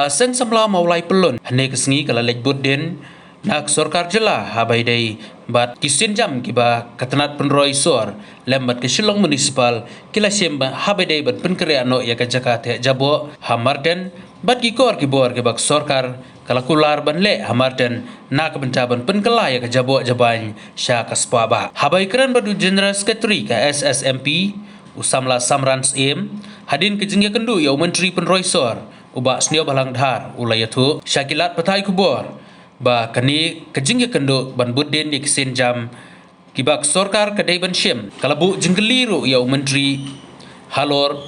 sen samla maulai pelun hane kesengi kala lej budin nak sorkar jela habai dai bat kisin jam kiba katanat penroi sor lembat ke shillong municipal kila semba habai dai bat penkere ano ya ka jakarta jabo hamarden bat kikor kibor ke bak sorkar kala kular ban le hamarden nak bencaban penkela ya ka jabo jaban sya kaspa ba habai keren badu general secretary ka SSMP Usamla Samrans Im hadin kejengya kendu ya menteri penroi sor ubak snio balang dhar ulayatu syakilat patai kubor ba kani kejingya kendo ban budin ni kisin jam kibak sorkar kadai ban syem kalabu jenggeliru ya menteri halor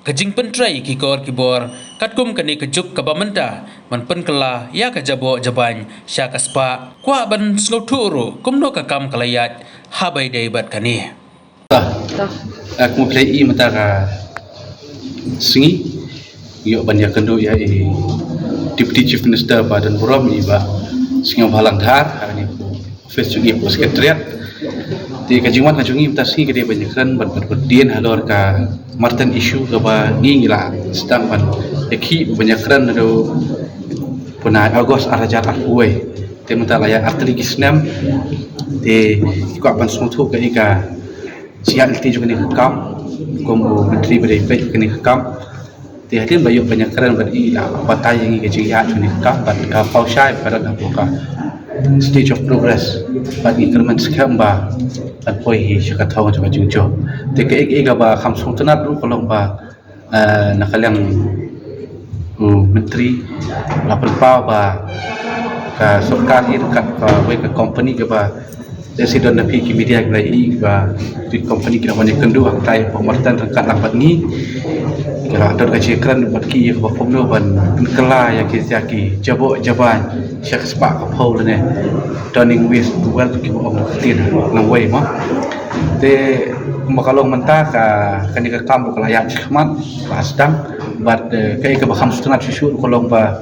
kejing pentrai kikor kibor katkum kani kejuk kabamenta man penkela ya kajabo jaban syakaspa kwa ban snoturu kumno kakam kalayat habai dai bat kani aku play matara singi yo banyak kendo ya Deputy Chief Minister Badan Burom iba singa balang dhar ani office jugi sekretariat di kajiwan kajungi mutasi gede banyak kan berdien halor ka martin issue ka ba ngila sedang ban eki banyak kan do punai Agos arajat arkuwe te mentala ya arteri kisnam te ko apan smutu ka ika siap ilti juga ni kam kombo menteri berdaya juga ni kam tiada banyak banyak kerana beri lah batai yang ini kerja juga ni kam pada pausyai pada nampakah stage of progress bagi kerman sekarang bah dan poi syukur tahu macam jujur tiga ega bah kamsung tenat tu kalau bah nak yang menteri lapor pau bah ke sorkar ini dekat ke company ke bah jadi don napi ki media glai ba di company kita banyak kendu aktai pemerintah dekat lambat ni kalau ada gaji keren buat ki ba pomno ban kela ya ki siaki jabo jaban syak spa ka phol ne turning west to well ki ba tin nang way mo te makalong menta ka kani ka kambu kalayak khmat ba sedang bat kai ka ba kham setengah susu kolong ba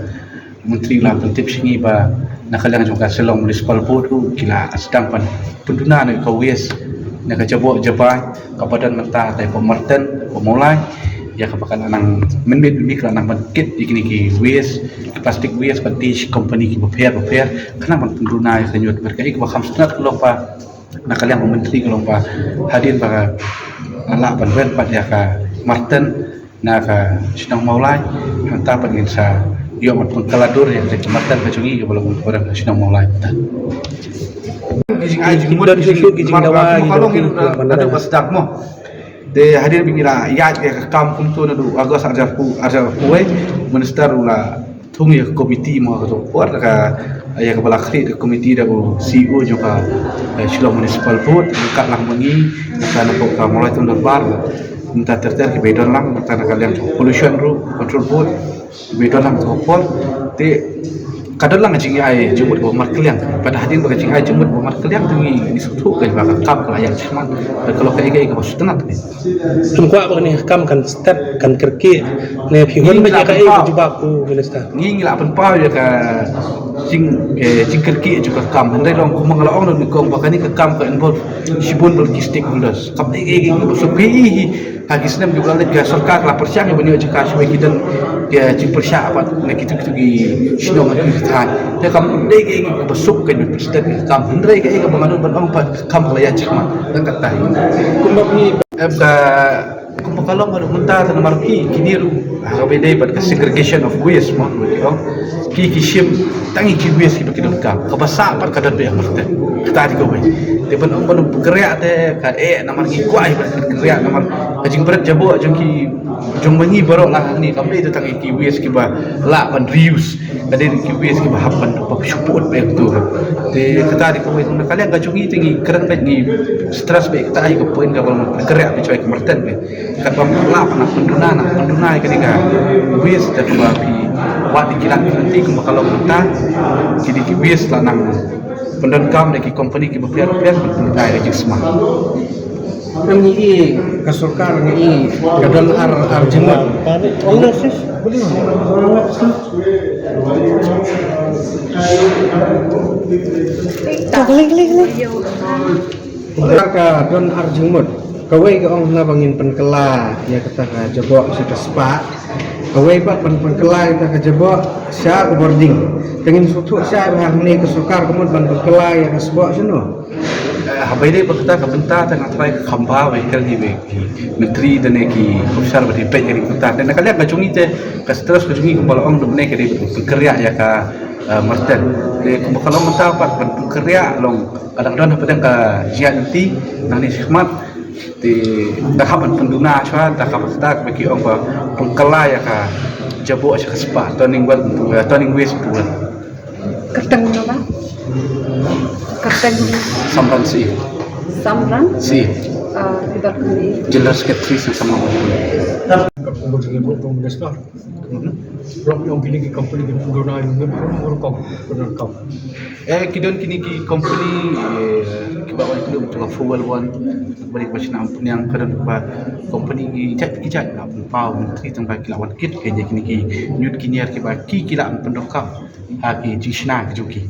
menteri lah tip singi ba nakalang juga selong municipal board tu kila sedang pan penduna ni kawes nak jabo jabai kabadan menta tai pemerten pemulai ya kapakan anang menbit mikro anang market ikini ki waste plastic waste patish company ki beper kana man penduna ya kanyut berkai ka kham sunat kalau pa nakalang menteri kalau pa hadir ba ala ban wen pat ya ka marten na ka sinang maulai hanta pan sa yo mat pengkaladur yang kecamatan kacungi ke belum orang nasional mulai betul. Dan susu kijing dawa kalau ada pasdak mo. De hadir bingira ya ke kampung tu nadu agak ajar kuwe minister ula thung ya komiti mo to por ka ya ke balakri ke komiti da CEO juga Shillong Municipal Board kat lang mengi kana ka mulai tu bar minta terter ke bedon lang tanah kalian pollution control board bedon lang topol te kadang lang jing ai jumut bo mar kalian pada hadin bagi jing ai jumut bo mar kalian tu ni sutu ke baka kam kelayan cuma kalau kai kai ke bos tenat ni sungkwa bani kam kan step kan kerki ne phihon ba kai ke jubak tu minister ngi la pen pau ya ka jing kerki juga kam handai long ko mangala ong ni ko bakani ke kam ke involve sibun logistik stakeholders kam ai ke bos pi hagi senam juga le ga sarkar la persiang ya bani juga sebagai kita ya jing persya apa ne kita gi sino ma thai te kam dei ke besuk ke step kam handai ke banganu ban ong pa kam kelayan cuma dan katai kumbak ni kalau malu mentah dan marki kiniru agak beda pada segregation of waste mo ki shim tangi ki waste ki begitu kam kabasa par kadat be amarte kita di gobe te ban on ban bergerak te ka namar ki kuai bergerak namar ajing berat jabo ajing ki jong mangi barok lah ni kam itu tangi ki waste ki ba la ban reuse ada ki waste ki ba hapan ba support be tu te kita di gobe kalian gajungi tinggi keren be ni stress be kita ai ko poin ka ban bergerak be coy kemerten be kat bang la nak penduna ketika wis dah kebapi wat dikilang nanti ke kalau kita jadi wis lah nang pendekam dari company ke bepiar-piar pendai lagi semua kami ini kasurkar ini kadang arjemut Allah sis boleh ka don arjemut kawai ke ong na bangin penkela ya kata jabok si kespa Awai pak pan kelai ta kejebak sya ke boarding. Dengan suatu sya bah ni ke sukar kemudian pan kelai ke sebab seno. Habai dai bakta ka benta tang atrai khamba vehicle hi ve menteri dane ki officer badi pe jadi kota dan kalian ka chungi te ka stress ka chungi ko balong dubne ke di pekerja ya ka marten de ko kalau menta pat pekerja long kadang-kadang apa ka jia nanti nani hikmat di dahaban penduna chwa dahaban tak bagi ong pa pengkala ya ka jabo asya kaspa turning west bulan Kerteng apa? Kerteng samran si Samran tidak kini jelas ketris sama Rock yang kini company di Pudona yang benar kau. Kidon kini ki company kibawan itu untuk fuel one balik macam ampun yang kadang ba company ki jat na pau menteri tentang kilawan kit kini ki nyut kini ki ba ki kila pendokap ha ki jishna ki juki